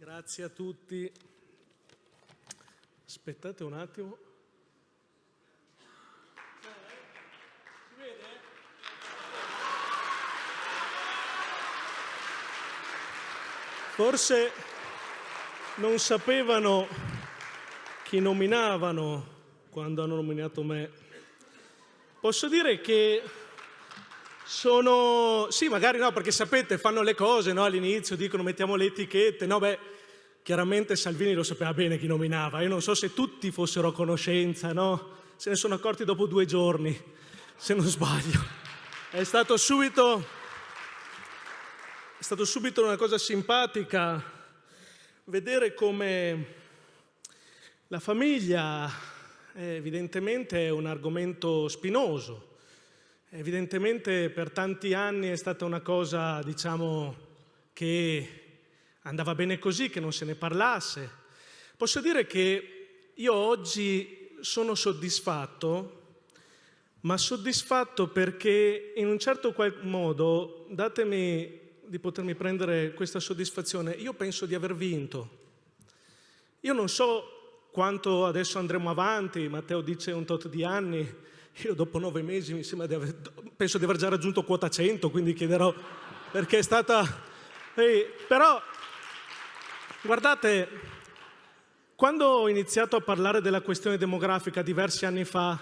Grazie a tutti. Aspettate un attimo. Si vede? Forse non sapevano chi nominavano quando hanno nominato me. Posso dire che sì, magari no, perché sapete, fanno le cose, no? All'inizio dicono mettiamo le etichette, no? Beh, chiaramente Salvini lo sapeva bene chi nominava. Io non so se tutti fossero a conoscenza, no? Se ne sono accorti dopo 2 giorni, se non sbaglio. È stato subito una cosa simpatica vedere come la famiglia evidentemente è un argomento spinoso. Evidentemente per tanti anni è stata una cosa, diciamo, che andava bene così, che non se ne parlasse. Posso dire che io oggi sono soddisfatto, ma soddisfatto perché in un certo qual modo, datemi di potermi prendere questa soddisfazione, io penso di aver vinto. Io non so quanto adesso andremo avanti, Matteo dice un tot di anni, io dopo 9 mesi mi sembra penso di aver già raggiunto quota 100, quindi chiederò perché è stata... Però, guardate, quando ho iniziato a parlare della questione demografica diversi anni fa,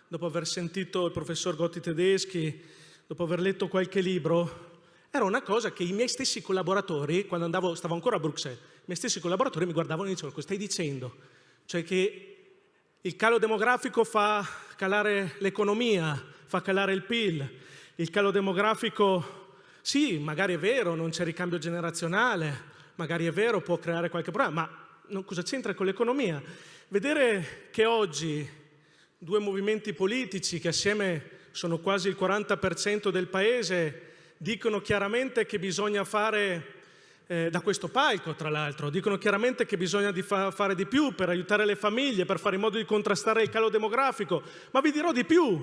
dopo aver sentito il professor Gotti Tedeschi, dopo aver letto qualche libro, era una cosa che i miei stessi collaboratori, quando stavo ancora a Bruxelles, i miei stessi collaboratori mi guardavano e dicevano: cosa stai dicendo? Cioè che il calo demografico fa calare l'economia, fa calare il PIL. Il calo demografico, sì, magari è vero, non c'è ricambio generazionale, magari è vero, può creare qualche problema, ma cosa c'entra con l'economia? Vedere che oggi 2 movimenti politici che assieme sono quasi il 40% del paese dicono chiaramente che bisogna fare, da questo palco tra l'altro, dicono chiaramente che bisogna fare di più per aiutare le famiglie, per fare in modo di contrastare il calo demografico. Ma vi dirò di più,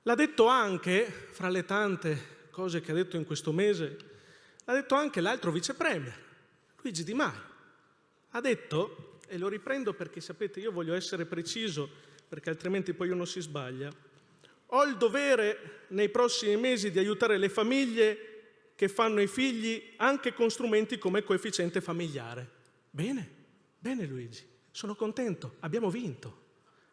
l'ha detto anche, fra le tante cose che ha detto in questo mese, l'ha detto anche l'altro vice premier, Luigi Di Maio. Ha detto, e lo riprendo perché sapete io voglio essere preciso perché altrimenti poi uno si sbaglia: ho il dovere nei prossimi mesi di aiutare le famiglie che fanno i figli anche con strumenti come coefficiente familiare. Bene, bene Luigi, sono contento, abbiamo vinto.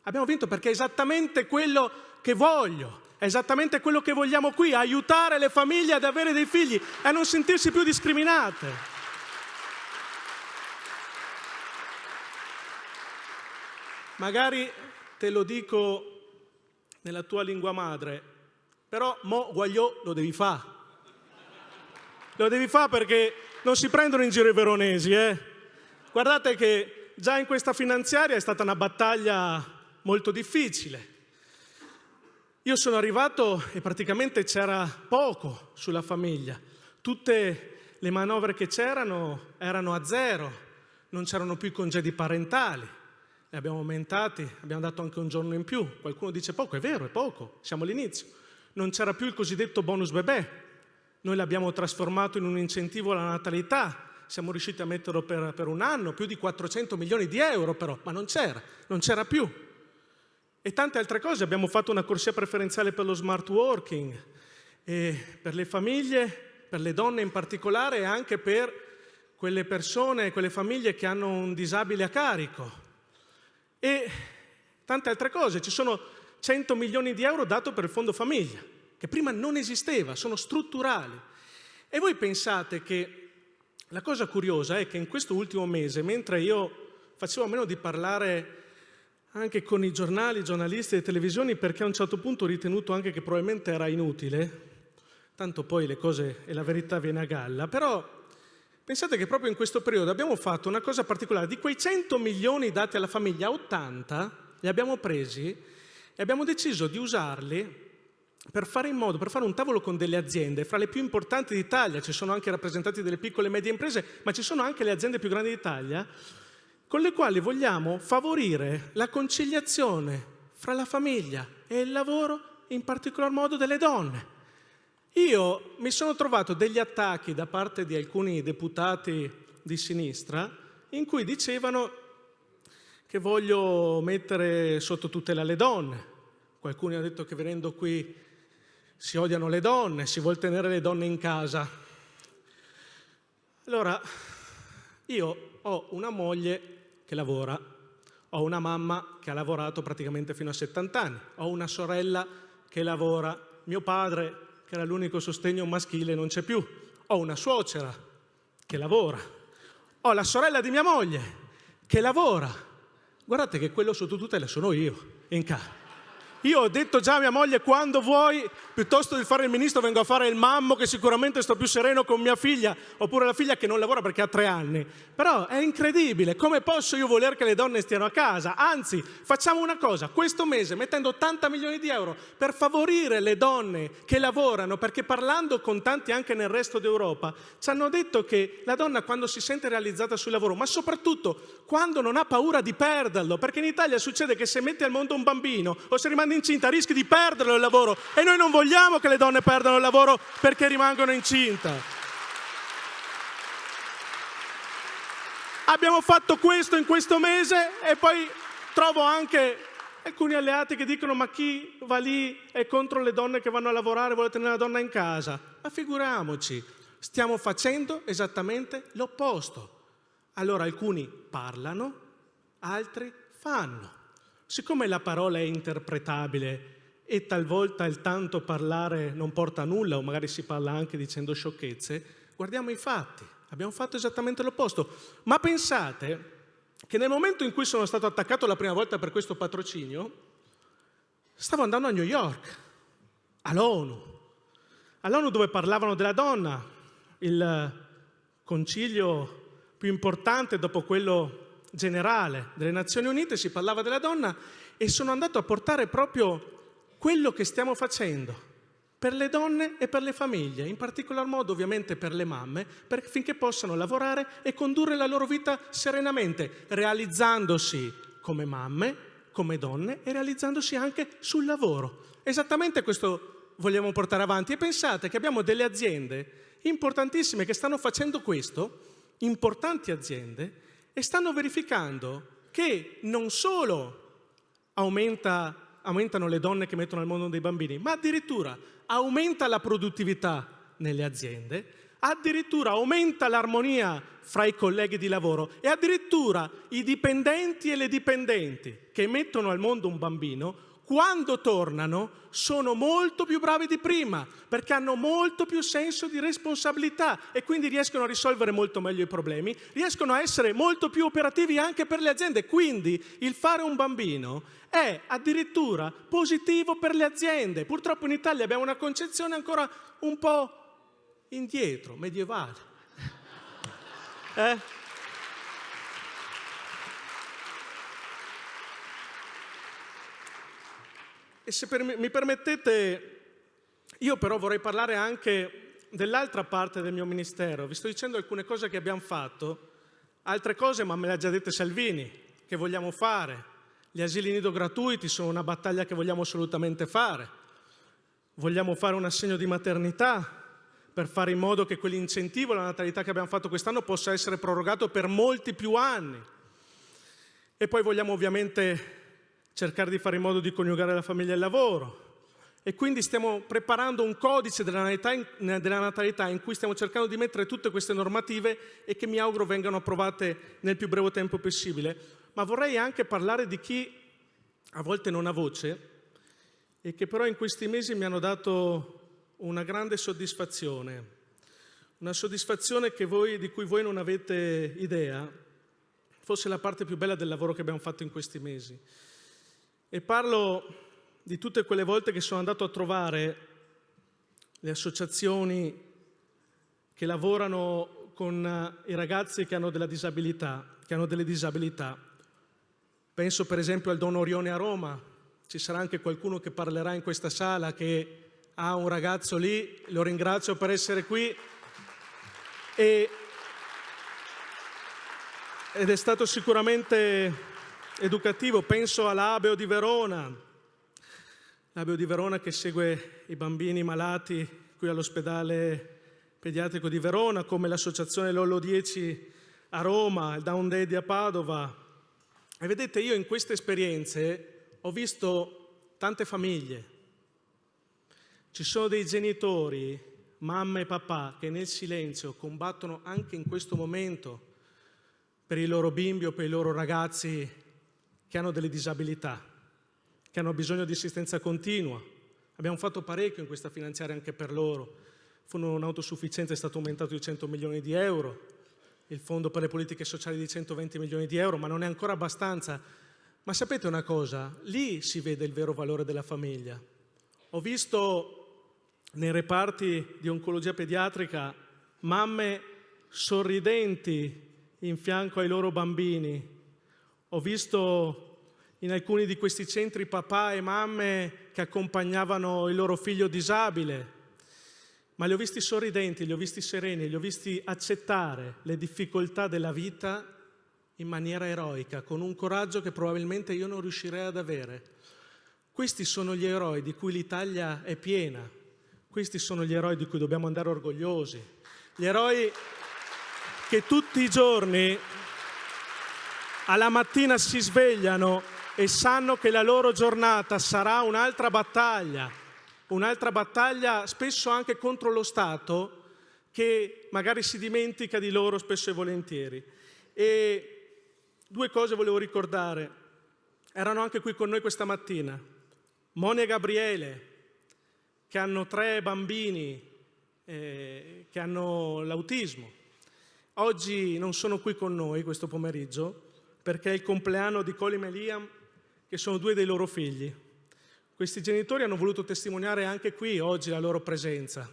Abbiamo vinto perché è esattamente quello che voglio, è esattamente quello che vogliamo qui, aiutare le famiglie ad avere dei figli e a non sentirsi più discriminate. Magari te lo dico nella tua lingua madre, però mo guagliò lo devi fare. Lo devi fare perché non si prendono in giro i veronesi, Guardate che già in questa finanziaria è stata una battaglia molto difficile. Io sono arrivato e praticamente c'era poco sulla famiglia. Tutte le manovre che c'erano erano a zero, non c'erano più i congedi parentali. Li abbiamo aumentati, abbiamo dato anche un giorno in più. Qualcuno dice poco, è vero, è poco, siamo all'inizio. Non c'era più il cosiddetto bonus bebè. Noi l'abbiamo trasformato in un incentivo alla natalità, siamo riusciti a metterlo per un anno, più di 400 milioni di euro però, ma non c'era più. E tante altre cose, abbiamo fatto una corsia preferenziale per lo smart working, e per le famiglie, per le donne in particolare e anche per quelle persone, quelle famiglie che hanno un disabile a carico. E tante altre cose, ci sono 100 milioni di euro dato per il fondo famiglia, che prima non esisteva, sono strutturali. E voi pensate che la cosa curiosa è che in questo ultimo mese, mentre io facevo a meno di parlare anche con i giornali, i giornalisti e le televisioni, perché a un certo punto ho ritenuto anche che probabilmente era inutile, tanto poi le cose e la verità viene a galla, però pensate che proprio in questo periodo abbiamo fatto una cosa particolare. Di quei 100 milioni dati alla famiglia, 80 li abbiamo presi e abbiamo deciso di usarli per fare un tavolo con delle aziende, fra le più importanti d'Italia, ci sono anche rappresentanti delle piccole e medie imprese, ma ci sono anche le aziende più grandi d'Italia, con le quali vogliamo favorire la conciliazione fra la famiglia e il lavoro, in particolar modo delle donne. Io mi sono trovato degli attacchi da parte di alcuni deputati di sinistra in cui dicevano che voglio mettere sotto tutela le donne. Qualcuno ha detto che venendo qui si odiano le donne, si vuol tenere le donne in casa. Allora, io ho una moglie che lavora, ho una mamma che ha lavorato praticamente fino a 70 anni, ho una sorella che lavora, mio padre, che era l'unico sostegno maschile, non c'è più, ho una suocera che lavora, ho la sorella di mia moglie che lavora. Guardate che quello sotto tutela sono io, in casa. Io ho detto già a mia moglie: quando vuoi, piuttosto di fare il ministro vengo a fare il mammo, che sicuramente sto più sereno con mia figlia, oppure la figlia che non lavora perché ha 3 anni. Però è incredibile, come posso io voler che le donne stiano a casa? Anzi, facciamo una cosa, questo mese mettendo 80 milioni di euro per favorire le donne che lavorano, perché parlando con tanti anche nel resto d'Europa ci hanno detto che la donna quando si sente realizzata sul lavoro, ma soprattutto quando non ha paura di perderlo, perché in Italia succede che se metti al mondo un bambino o se rimane incinta rischi di perderlo il lavoro, e noi non vogliamo che le donne perdano il lavoro perché rimangono incinta. Abbiamo fatto questo in questo mese e poi trovo anche alcuni alleati che dicono: ma chi va lì è contro le donne che vanno a lavorare, vuole tenere la donna in casa? Ma figuriamoci, stiamo facendo esattamente l'opposto. Allora alcuni parlano, altri fanno. Siccome la parola è interpretabile e talvolta il tanto parlare non porta a nulla, o magari si parla anche dicendo sciocchezze, guardiamo i fatti. Abbiamo fatto esattamente l'opposto. Ma pensate che nel momento in cui sono stato attaccato la prima volta per questo patrocinio, stavo andando a New York, all'ONU, dove parlavano della donna, il concilio più importante dopo quello generale delle Nazioni Unite, si parlava della donna, e sono andato a portare proprio quello che stiamo facendo per le donne e per le famiglie, in particolar modo ovviamente per le mamme, finché possano lavorare e condurre la loro vita serenamente, realizzandosi come mamme, come donne e realizzandosi anche sul lavoro. Esattamente questo vogliamo portare avanti, e pensate che abbiamo delle aziende importantissime che stanno facendo questo, importanti aziende, e stanno verificando che non solo aumentano le donne che mettono al mondo dei bambini, ma addirittura aumenta la produttività nelle aziende, addirittura aumenta l'armonia fra i colleghi di lavoro, e addirittura i dipendenti e le dipendenti che mettono al mondo un bambino, quando tornano sono molto più bravi di prima, perché hanno molto più senso di responsabilità e quindi riescono a risolvere molto meglio i problemi, riescono a essere molto più operativi anche per le aziende. Quindi il fare un bambino è addirittura positivo per le aziende. Purtroppo in Italia abbiamo una concezione ancora un po' indietro, medievale. E se mi permettete, io però vorrei parlare anche dell'altra parte del mio ministero. Vi sto dicendo alcune cose che abbiamo fatto, altre cose, ma me le ha già dette Salvini, che vogliamo fare. Gli asili nido gratuiti sono una battaglia che vogliamo assolutamente fare. Vogliamo fare un assegno di maternità per fare in modo che quell'incentivo alla natalità che abbiamo fatto quest'anno possa essere prorogato per molti più anni. E poi vogliamo ovviamente cercare di fare in modo di coniugare la famiglia e il lavoro. E quindi stiamo preparando un codice della natalità in cui stiamo cercando di mettere tutte queste normative e che mi auguro vengano approvate nel più breve tempo possibile. Ma vorrei anche parlare di chi a volte non ha voce e che però in questi mesi mi hanno dato una grande soddisfazione. Una soddisfazione di cui voi non avete idea, forse la parte più bella del lavoro che abbiamo fatto in questi mesi. E parlo di tutte quelle volte che sono andato a trovare le associazioni che lavorano con i ragazzi che hanno delle disabilità. Penso per esempio al Don Orione a Roma. Ci sarà anche qualcuno che parlerà in questa sala che ha un ragazzo lì, lo ringrazio per essere qui. Ed è stato sicuramente educativo. Penso all'Abeo di Verona, che segue i bambini malati qui all'ospedale pediatrico di Verona, come l'associazione Lollo 10 a Roma, il Down Day a Padova. E vedete, io in queste esperienze ho visto tante famiglie. Ci sono dei genitori, mamma e papà, che nel silenzio combattono anche in questo momento per i loro bimbi o per i loro ragazzi che hanno delle disabilità, che hanno bisogno di assistenza continua. Abbiamo fatto parecchio in questa finanziaria anche per loro. Il fondo non autosufficienza è stato aumentato di 100 milioni di euro, il fondo per le politiche sociali di 120 milioni di euro, ma non è ancora abbastanza. Ma sapete una cosa? Lì si vede il vero valore della famiglia. Ho visto nei reparti di oncologia pediatrica mamme sorridenti in fianco ai loro bambini. Ho visto in alcuni di questi centri papà e mamme che accompagnavano il loro figlio disabile, ma li ho visti sorridenti, li ho visti sereni, li ho visti accettare le difficoltà della vita in maniera eroica, con un coraggio che probabilmente io non riuscirei ad avere. Questi sono gli eroi di cui l'Italia è piena, questi sono gli eroi di cui dobbiamo andare orgogliosi, gli eroi che tutti i giorni alla mattina si svegliano e sanno che la loro giornata sarà un'altra battaglia spesso anche contro lo Stato che magari si dimentica di loro spesso e volentieri. E due cose volevo ricordare, erano anche qui con noi questa mattina, Moni e Gabriele, che hanno 3 bambini che hanno l'autismo. Oggi non sono qui con noi questo pomeriggio perché è il compleanno di Colin e Liam, che sono 2 dei loro figli. Questi genitori hanno voluto testimoniare anche qui oggi la loro presenza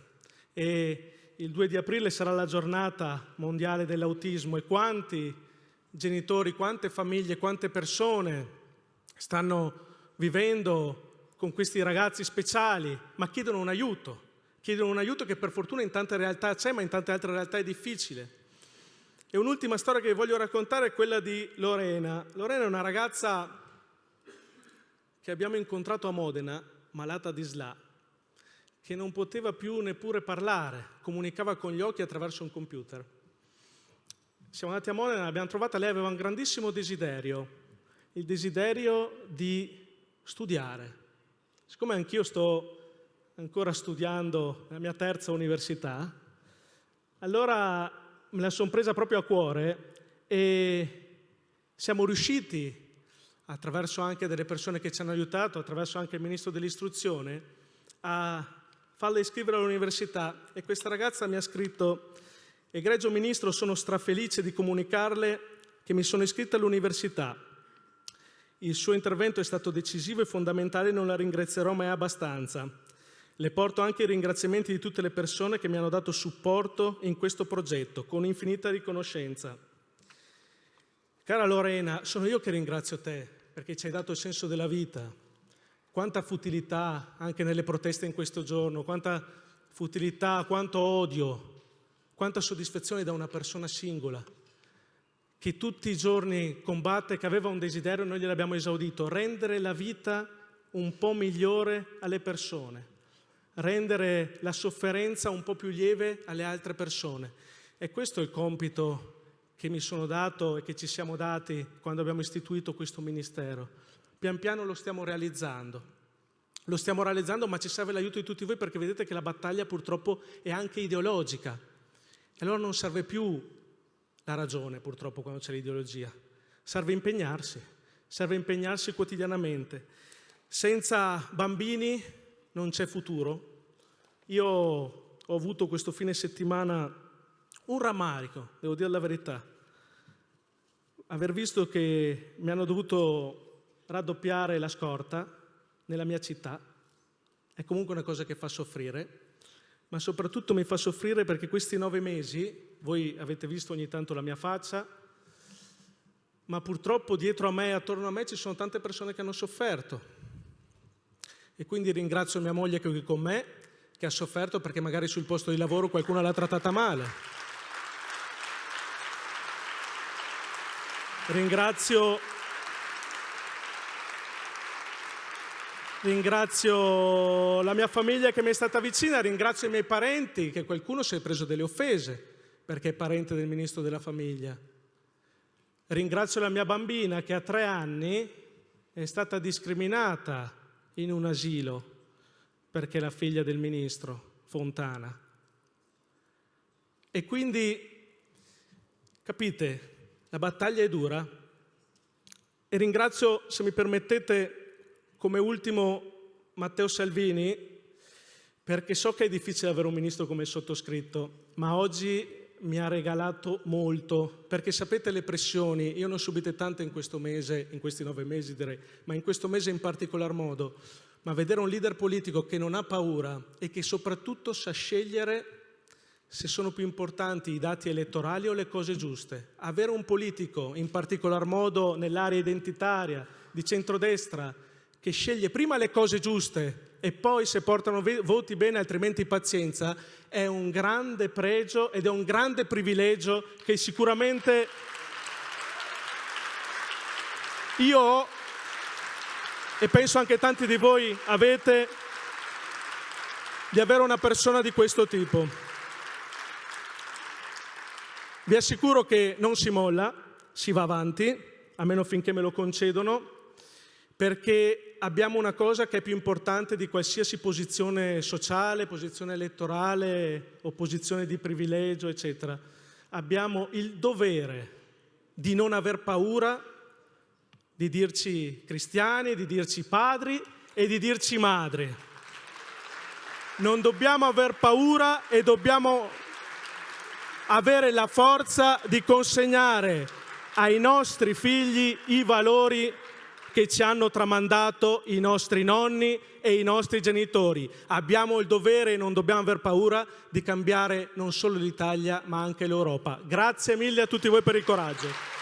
e il 2 di aprile sarà la giornata mondiale dell'autismo e quanti genitori, quante famiglie, quante persone stanno vivendo con questi ragazzi speciali, ma chiedono un aiuto che per fortuna in tante realtà c'è, ma in tante altre realtà è difficile. E un'ultima storia che vi voglio raccontare è quella di Lorena. Lorena è una ragazza che abbiamo incontrato a Modena, malata di SLA, che non poteva più neppure parlare, comunicava con gli occhi attraverso un computer. Siamo andati a Modena, l'abbiamo trovata, lei aveva un grandissimo desiderio, il desiderio di studiare. Siccome anch'io sto ancora studiando la mia 3ª università, allora me la sono presa proprio a cuore e siamo riusciti, attraverso anche delle persone che ci hanno aiutato, attraverso anche il Ministro dell'Istruzione, a farla iscrivere all'università. E questa ragazza mi ha scritto: egregio Ministro, sono strafelice di comunicarle che mi sono iscritta all'università. Il suo intervento è stato decisivo e fondamentale, non la ringrazierò mai abbastanza. Le porto anche i ringraziamenti di tutte le persone che mi hanno dato supporto in questo progetto, con infinita riconoscenza. Cara Lorena, sono io che ringrazio te, perché ci hai dato il senso della vita. Quanta futilità anche nelle proteste in questo giorno, quanta futilità, quanto odio, quanta soddisfazione da una persona singola, che tutti i giorni combatte, che aveva un desiderio e noi gliel'abbiamo esaudito, rendere la vita un po' migliore alle persone, rendere la sofferenza un po' più lieve alle altre persone. E questo è il compito che mi sono dato e che ci siamo dati quando abbiamo istituito questo ministero. Pian piano lo stiamo realizzando, ma ci serve l'aiuto di tutti voi, perché vedete che la battaglia purtroppo è anche ideologica. E allora non serve più la ragione, purtroppo, quando c'è l'ideologia. Serve impegnarsi quotidianamente. Senza bambini non c'è futuro. Io ho avuto questo fine settimana un rammarico, devo dire la verità. Aver visto che mi hanno dovuto raddoppiare la scorta nella mia città è comunque una cosa che fa soffrire, ma soprattutto mi fa soffrire perché questi 9 mesi, voi avete visto ogni tanto la mia faccia, ma purtroppo dietro a me e attorno a me ci sono tante persone che hanno sofferto. E quindi ringrazio mia moglie che è qui con me, che ha sofferto perché magari sul posto di lavoro qualcuno l'ha trattata male. Ringrazio la mia famiglia che mi è stata vicina, ringrazio i miei parenti, che qualcuno si è preso delle offese perché è parente del Ministro della Famiglia. Ringrazio la mia bambina che a 3 anni è stata discriminata in un asilo perché è la figlia del ministro Fontana. E quindi, capite, la battaglia è dura. E ringrazio, se mi permettete, come ultimo Matteo Salvini, perché so che è difficile avere un ministro come il sottoscritto, ma oggi mi ha regalato molto, perché sapete le pressioni, io ne ho subite tante in questo mese, in questi 9 mesi direi, ma in questo mese in particolar modo, ma vedere un leader politico che non ha paura e che soprattutto sa scegliere se sono più importanti i dati elettorali o le cose giuste. Avere un politico, in particolar modo nell'area identitaria, di centrodestra, che sceglie prima le cose giuste e poi se portano voti bene, altrimenti pazienza, è un grande pregio ed è un grande privilegio che sicuramente io ho e penso anche tanti di voi avete, di avere una persona di questo tipo. Vi assicuro che non si molla, si va avanti, almeno finché me lo concedono, perché abbiamo una cosa che è più importante di qualsiasi posizione sociale, posizione elettorale o posizione di privilegio, eccetera. Abbiamo il dovere di non aver paura di dirci cristiani, di dirci padri e di dirci madri. Non dobbiamo aver paura e dobbiamo avere la forza di consegnare ai nostri figli i valori che ci hanno tramandato i nostri nonni e i nostri genitori. Abbiamo il dovere e non dobbiamo aver paura di cambiare non solo l'Italia ma anche l'Europa. Grazie mille a tutti voi per il coraggio.